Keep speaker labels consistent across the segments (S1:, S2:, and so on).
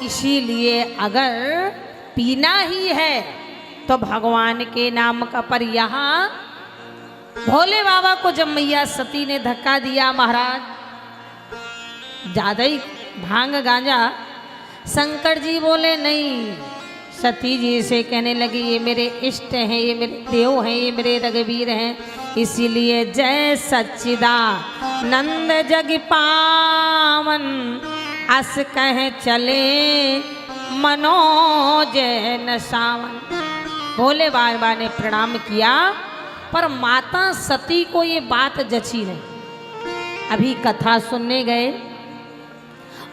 S1: इसीलिए अगर पीना ही है तो भगवान के नाम का। पर यहाँ भोले बाबा को जब मैया सती ने धक्का दिया, महाराज ज्यादा ही भांग गांजा, शंकर जी बोले नहीं। सती जी से कहने लगी ये मेरे इष्ट हैं, ये मेरे देव हैं, ये मेरे रघुवीर हैं, इसीलिए जय सच्चिदानंद जग पावन अस कह चले मनोज न सावन। भोले बाबा ने प्रणाम किया, पर माता सती को ये बात जची नहीं। अभी कथा सुनने गए,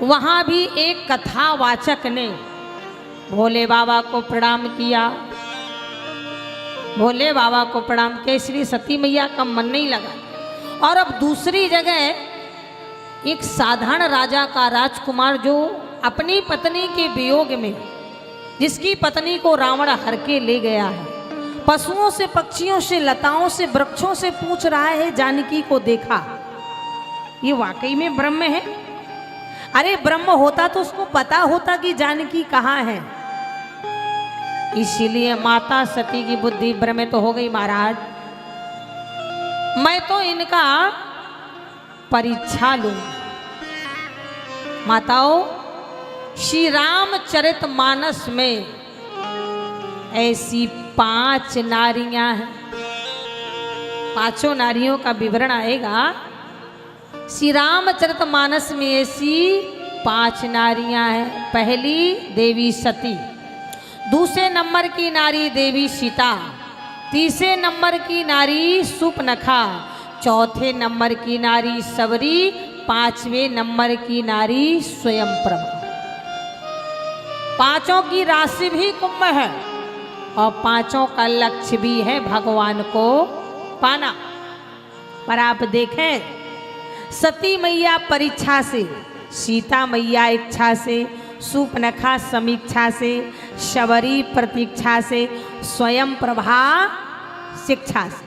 S1: वहां भी एक कथावाचक ने भोले बाबा को प्रणाम किया। भोले बाबा को प्रणाम किया, इसलिए सती मैया का मन नहीं लगा। और अब दूसरी जगह एक साधारण राजा का राजकुमार जो अपनी पत्नी के वियोग में, जिसकी पत्नी को रावण हर के ले गया है, पशुओं से, पक्षियों से, लताओं से, वृक्षों से पूछ रहा है जानकी को देखा, ये वाकई में ब्रह्म है? अरे ब्रह्म होता तो उसको पता होता कि जानकी कहाँ है। इसीलिए माता सती की बुद्धि भ्रमित हो गई। महाराज मैं तो इनका परीक्षा लूं। माताओं, श्री रामचरितमानस में ऐसी 5 नारियां हैं, 5 नारियों का विवरण आएगा। श्री रामचरितमानस में ऐसी 5 नारियां हैं। पहली देवी सती, दूसरे नंबर की नारी देवी सीता, तीसरे नंबर की नारी सूर्पनखा, चौथे नंबर की नारी सबरी, 5वें नंबर की नारी स्वयंप्रभा। 5 की राशि भी कुंभ है और 5 का लक्ष्य भी है भगवान को पाना। पर आप देखें, सती मैया परीक्षा से, सीता मैया इच्छा से, सूर्पनखा समीक्षा से, शबरी प्रतीक्षा से, स्वयं प्रभा शिक्षा से।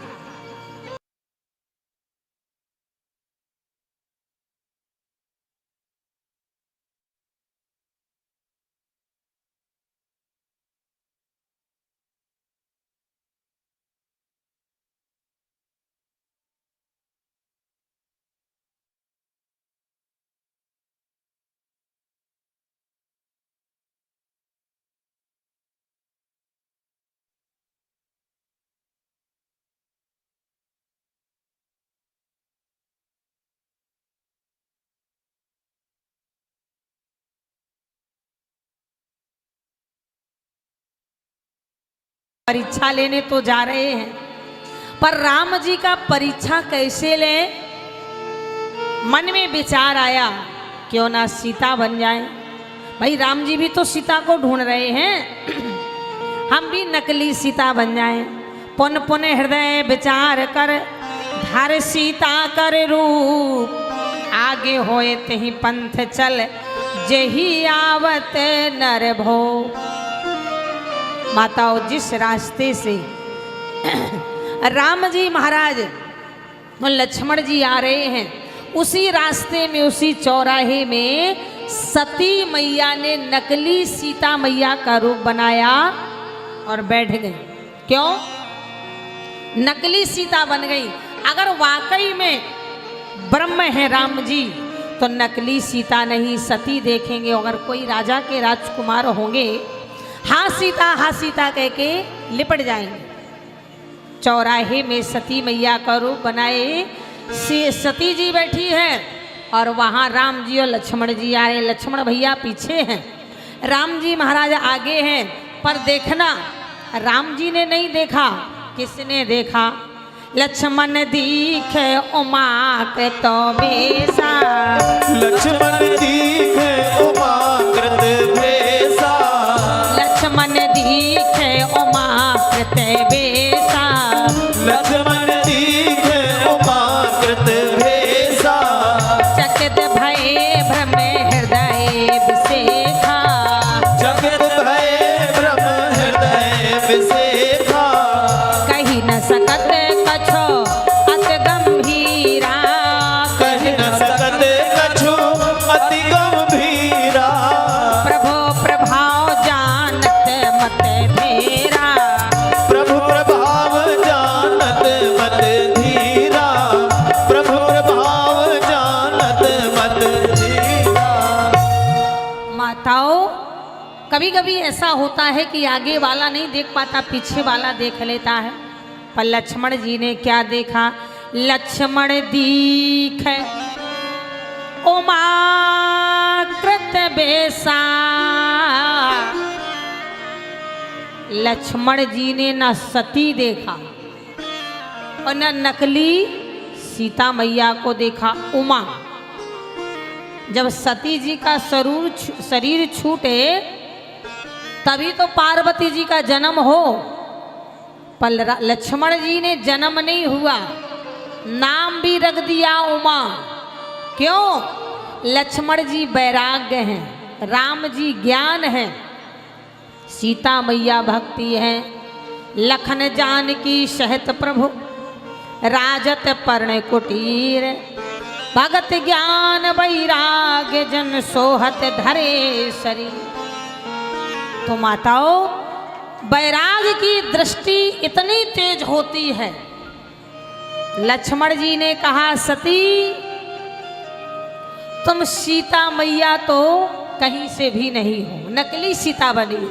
S1: परीक्षा लेने तो जा रहे हैं, पर राम जी का परीक्षा कैसे लें? मन में विचार आया, क्यों ना सीता बन जाए। भाई राम जी भी तो सीता को ढूंढ रहे हैं, हम भी नकली सीता बन जाएं। पुन पुन हृदय विचार कर धर सीता कर रूप, आगे होए तही पंथ चल जही आवत नर भो। माताओं, जिस रास्ते से राम जी महाराज और लक्ष्मण जी आ रहे हैं, उसी रास्ते में, उसी चौराहे में सती मैया ने नकली सीता मैया का रूप बनाया और बैठ गई। क्यों नकली सीता बन गई? अगर वाकई में ब्रह्म है राम जी तो नकली सीता नहीं, सती देखेंगे। अगर कोई राजा के राजकुमार होंगे, हाँ सीता कह के लिपट जाएंगे। चौराहे में सती मैया का रूप बनाए, सती जी बैठी है और वहाँ राम जी और लक्ष्मण जी आ रहे। लक्ष्मण भैया पीछे हैं, राम जी महाराज आगे हैं। पर देखना, राम जी ने नहीं देखा, किसने देखा? लक्ष्मण दीखे उमा के तो बेसा,
S2: लक्ष्मण दीखे उमा कृत भेसा,
S1: लक्ष्मण दीखे उमा कृत बेसा,
S2: लक्ष्मण दीखे उमा कृत भेसा,
S1: चकित भये भ्रम हृदय विसेखा,
S2: चकित भये भ्रम हृदय विसेखा,
S1: कही न सकत कछो अति गंभीरा,
S2: कही न सकत कछु अति गंभीरा,
S1: माताओं, कभी कभी ऐसा होता है कि आगे वाला नहीं देख पाता, पीछे वाला देख लेता है। पर लक्ष्मण जी ने क्या देखा? लक्ष्मण दीख उमाकृत बेसा। लक्ष्मण जी ने न सती देखा और न नकली सीता मैया को देखा। उमा, जब सती जी का शरीर छूटे तभी तो पार्वती जी का जन्म हो, पर लक्ष्मण जी ने जन्म नहीं हुआ, नाम भी रख दिया उमा। क्यों? लक्ष्मण जी वैराग्य हैं, राम जी ज्ञान है, सीता मैया भक्ति है। लखन जानकी सहत प्रभु राजत पर्ण कुटीर। भगत ज्ञान वैराग्य जन सोहत धरे शरीर। तो माताओं, वैराग्य की दृष्टि इतनी तेज होती है। लक्ष्मण जी ने कहा, सती तुम सीता मैया तो कहीं से भी नहीं हो, नकली सीता बनी हो,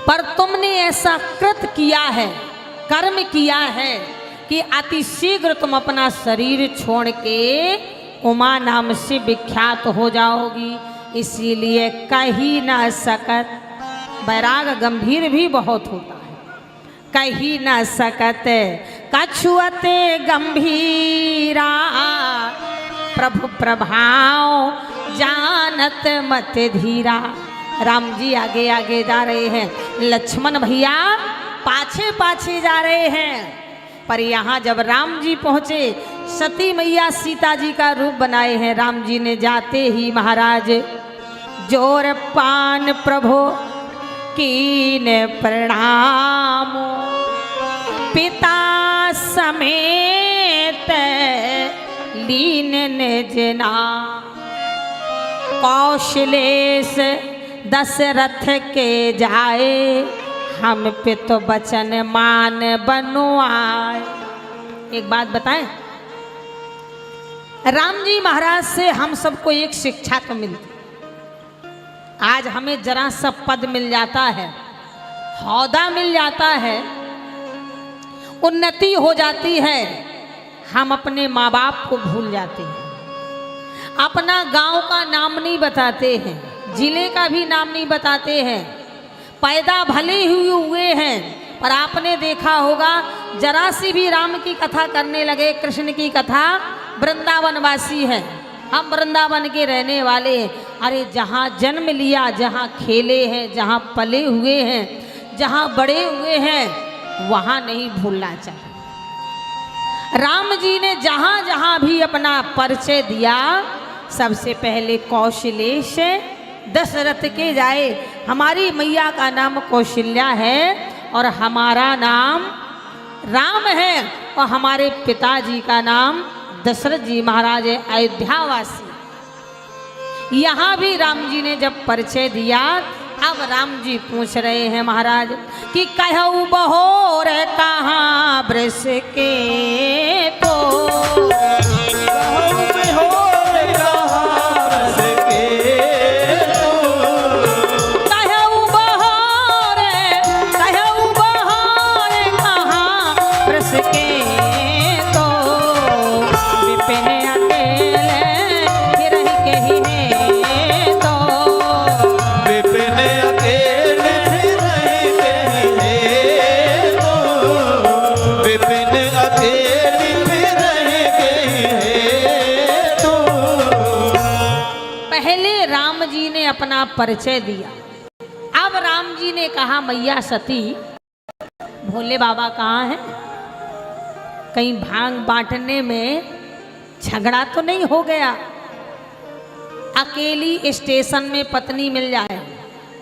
S1: पर तुमने ऐसा कृत किया है, कर्म किया है कि अति शीघ्र तुम अपना शरीर छोड़ के उमा नाम से विख्यात हो जाओगी। इसीलिए कही ना सकत, वैराग गंभीर भी बहुत होता है। कही ना सकत कछुअते गंभीरा, प्रभु प्रभाव जानत मत धीरा। राम जी आगे आगे जा रहे हैं, लक्ष्मण भैया पाछे पाछे जा रहे हैं। पर यहाँ जब राम जी पहुँचे, सती मैया सीता जी का रूप बनाए हैं। राम जी ने जाते ही महाराज जोर पान प्रभु कीन प्रणाम। पिता समेत लीन निज नाम। कौशलेश दशरथ के जाए, हम पे तो बचन मान बनो आए। एक बात बताएं, राम जी महाराज से हम सबको एक शिक्षा तो मिलती। आज हमें जरा सा पद मिल जाता है, हौदा मिल जाता है, उन्नति हो जाती है, हम अपने माँ बाप को भूल जाते हैं, अपना गांव का नाम नहीं बताते हैं, जिले का भी नाम नहीं बताते हैं। पैदा भले ही हुए हैं, पर आपने देखा होगा जरा सी भी राम की कथा करने लगे, कृष्ण की कथा, वृंदावनवासी है, हम वृंदावन के रहने वाले हैं। अरे जहाँ जन्म लिया, जहाँ खेले हैं, जहाँ पले हुए हैं, जहाँ बड़े हुए हैं, वहाँ नहीं भूलना चाहिए। राम जी ने जहाँ जहाँ भी अपना परिचय दिया, सबसे पहले कौशलेश दशरथ के जाए। हमारी मैया का नाम कौशल्या है और हमारा नाम राम है, और हमारे पिताजी का नाम दशरथ जी महाराज है, अयोध्यावासी। यहाँ भी राम जी ने जब परिचय दिया, अब राम जी पूछ रहे हैं महाराज कि कहऊ बहोर कहाँ वृष के तो। अपना परिचय दिया। अब राम जी ने कहा, मैया सती, भोले बाबा कहाँ हैं? कहीं भांग बांटने में झगड़ा तो नहीं हो गया? अकेली स्टेशन में पत्नी मिल जाए,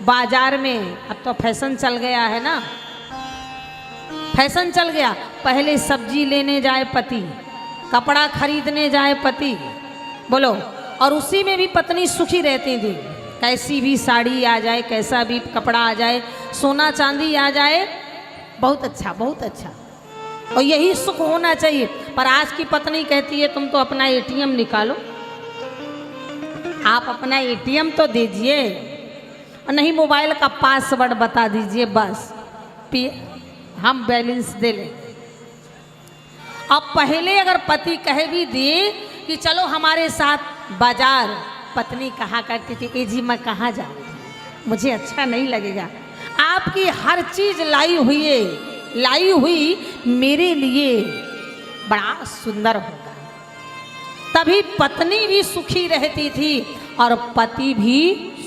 S1: बाजार में, अब तो फैशन चल गया है ना, फैशन चल गया। पहले सब्जी लेने जाए पति, कपड़ा खरीदने जाए पति, बोलो, और उसी में भी पत्नी सुखी रहती थी। कैसी भी साड़ी आ जाए, कैसा भी कपड़ा आ जाए, सोना चांदी आ जाए, बहुत अच्छा, बहुत अच्छा, और यही सुख होना चाहिए। पर आज की पत्नी कहती है तुम तो अपना एटीएम निकालो, आप अपना एटीएम तो दीजिए और नहीं मोबाइल का पासवर्ड बता दीजिए, बस हम बैलेंस दे लें। अब पहले अगर पति कह भी दिए कि चलो हमारे साथ बाजार, पत्नी कहा करती थी ए जी मैं कहाँ जाऊँ, मुझे अच्छा नहीं लगेगा, आपकी हर चीज लाई हुई मेरे लिए बड़ा सुंदर होगा। तभी पत्नी भी सुखी रहती थी और पति भी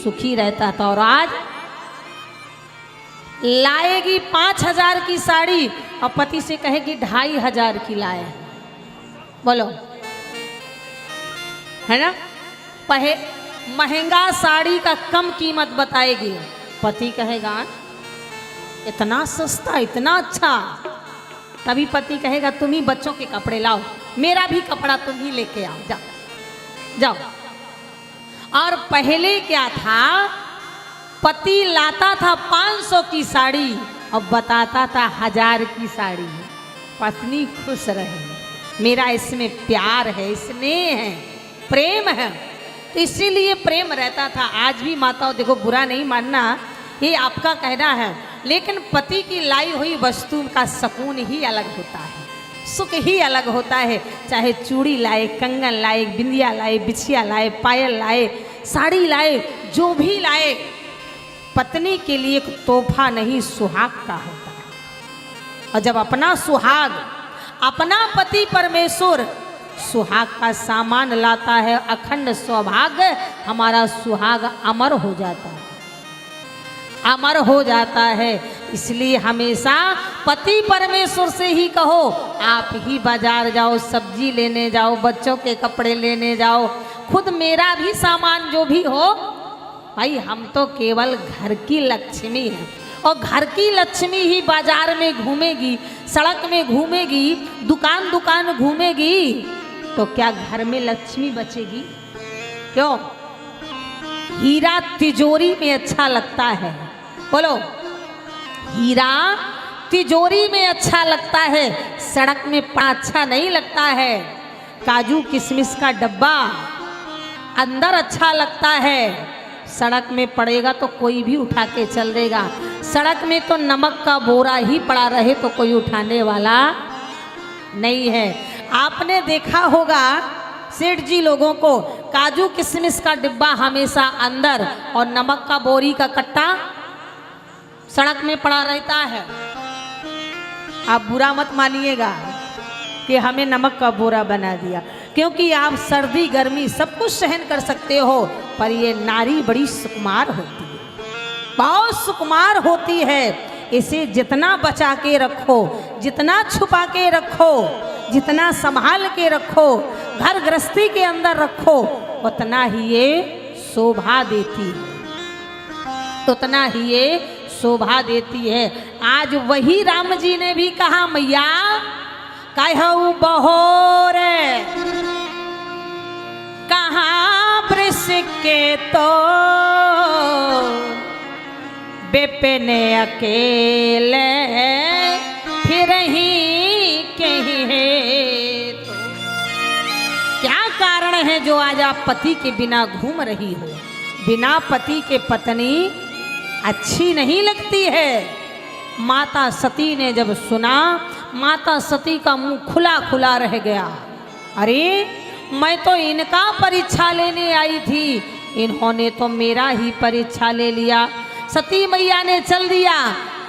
S1: सुखी रहता था। और आज लाएगी 5,000 की साड़ी और पति से कहेगी 2,500 की लाए, बोलो है ना। महंगा साड़ी का कम कीमत बताएगी, पति कहेगा इतना सस्ता इतना अच्छा। तभी पति कहेगा तुम ही बच्चों के कपड़े लाओ, मेरा भी कपड़ा तुम ही लेके आओ, जाओ जाओ। और पहले क्या था, पति लाता था 500 की साड़ी और बताता था 1000 की साड़ी, पत्नी खुश रहे, मेरा इसमें प्यार है, स्नेह है, प्रेम है, तो इसीलिए प्रेम रहता था। आज भी माताओं देखो, बुरा नहीं मानना, ये आपका कहना है, लेकिन पति की लाई हुई वस्तु का सुकून ही अलग होता है, सुख ही अलग होता है। चाहे चूड़ी लाए, कंगन लाए, बिंदिया लाए, बिछिया लाए, पायल लाए, साड़ी लाए, जो भी लाए, पत्नी के लिए एक तोहफा नहीं सुहाग का होता है। और जब अपना सुहाग, अपना पति परमेश्वर सुहाग का सामान लाता है, अखंड सौभाग्य, हमारा सुहाग अमर हो जाता है, अमर हो जाता है। इसलिए हमेशा पति परमेश्वर से ही कहो, आप ही बाजार जाओ, सब्जी लेने जाओ, बच्चों के कपड़े लेने जाओ, खुद मेरा भी सामान जो भी हो, भाई हम तो केवल घर की लक्ष्मी हैं। और घर की लक्ष्मी ही बाजार में घूमेगी, सड़क में घूमेगी, दुकान दुकान घूमेगी, तो क्या घर में लक्ष्मी बचेगी? क्यों? हीरा तिजोरी में अच्छा लगता है, बोलो, हीरा तिजोरी में अच्छा लगता है, सड़क में अच्छा नहीं लगता है। काजू किशमिश का डब्बा अंदर अच्छा लगता है, सड़क में पड़ेगा तो कोई भी उठा के चल देगा। सड़क में तो नमक का बोरा ही पड़ा रहे तो कोई उठाने वाला नहीं है। आपने देखा होगा सेठ जी लोगों को, काजू किशमिश का डिब्बा हमेशा अंदर और नमक का बोरी का कट्टा सड़क में पड़ा रहता है। आप बुरा मत मानिएगा कि हमें नमक का बोरा बना दिया, क्योंकि आप सर्दी गर्मी सब कुछ सहन कर सकते हो, पर ये नारी बड़ी सुकुमार होती है, बहुत सुकुमार होती है। इसे जितना बचा के रखो, जितना छुपा के रखो, जितना संभाल के रखो, घर गृहस्थी के अंदर रखो, उतना ही ये शोभा देती है, उतना ही ये शोभा देती है। आज वही राम जी ने भी कहा, मैया कहू बहोरे कहाँ वृष के तो बेपने अकेले फिर ही कहीं है। तो क्या कारण है जो आज आप पति के बिना घूम रही हो? बिना पति के पत्नी अच्छी नहीं लगती है। माता सती ने जब सुना, माता सती का मुंह खुला खुला रह गया। अरे मैं तो इनका परीक्षा लेने आई थी, इन्होंने तो मेरा ही परीक्षा ले लिया। सती मैया ने चल दिया।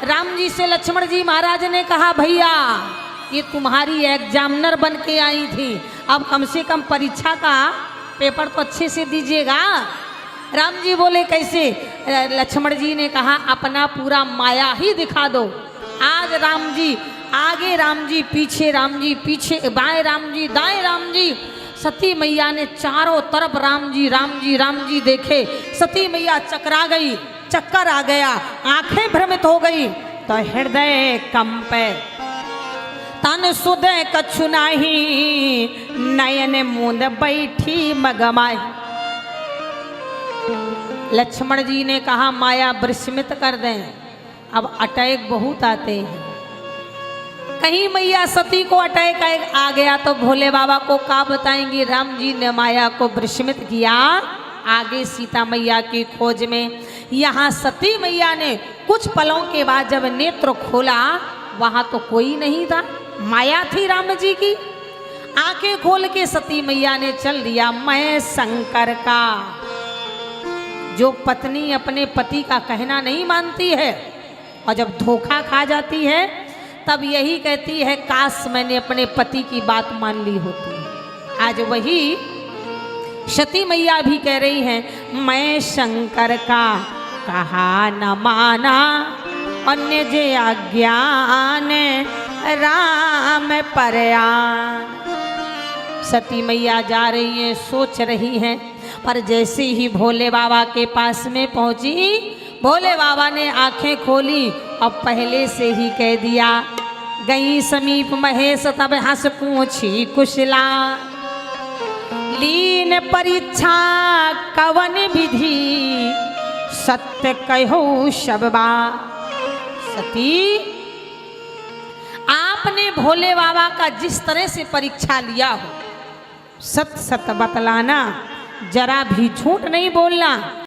S1: राम जी से लक्ष्मण जी महाराज ने कहा, भैया ये तुम्हारी एग्जामिनर बन के आई थी, अब कम से कम परीक्षा का पेपर तो अच्छे से दीजिएगा। राम जी बोले कैसे? लक्ष्मण जी ने कहा अपना पूरा माया ही दिखा दो। आज राम जी आगे, राम जी पीछे, राम जी पीछे, बाएं राम जी, दाएं राम जी। सती मैया ने चारों तरफ राम जी राम जी राम जी देखे। सती मैया चकरा गई, चक्कर आ गया, आंखें भ्रमित हो गई, तो हृदय कंपे, तन सुदय कछु नाही, नयन मूंद बैठी मगमाई। लक्ष्मण जी ने कहा माया विस्मित कर दें, अब अटैक बहुत आते हैं। कहीं मैया सती को अटैक आ गया तो भोले बाबा को क्या बताएंगी? राम जी ने माया को विस्मित किया, आगे सीता मैया की खोज में। यहाँ सती मैया ने कुछ पलों के बाद जब नेत्र खोला, वहां तो कोई नहीं था, माया थी राम जी की। आंखें खोल के सती मैया ने चल दिया मैं शंकर का। जो पत्नी अपने पति का कहना नहीं मानती है और जब धोखा खा जाती है, तब यही कहती है काश मैंने अपने पति की बात मान ली होती। आज वही सती मैया भी कह रही हैं मैं शंकर का कहा न माना, अन्य जे अज्ञान राम परयान। सती मैया जा रही हैं, सोच रही हैं, पर जैसे ही भोले बाबा के पास में पहुंची, भोले बाबा ने आंखें खोली और पहले से ही कह दिया गई समीप महेश तब हंस पूछी कुशला, लीन परीक्षा कवन विधि सत्य कहो शबबा। सती, आपने भोले बाबा का जिस तरह से परीक्षा लिया हो, सत्य सत्य बतलाना, जरा भी झूठ नहीं बोलना।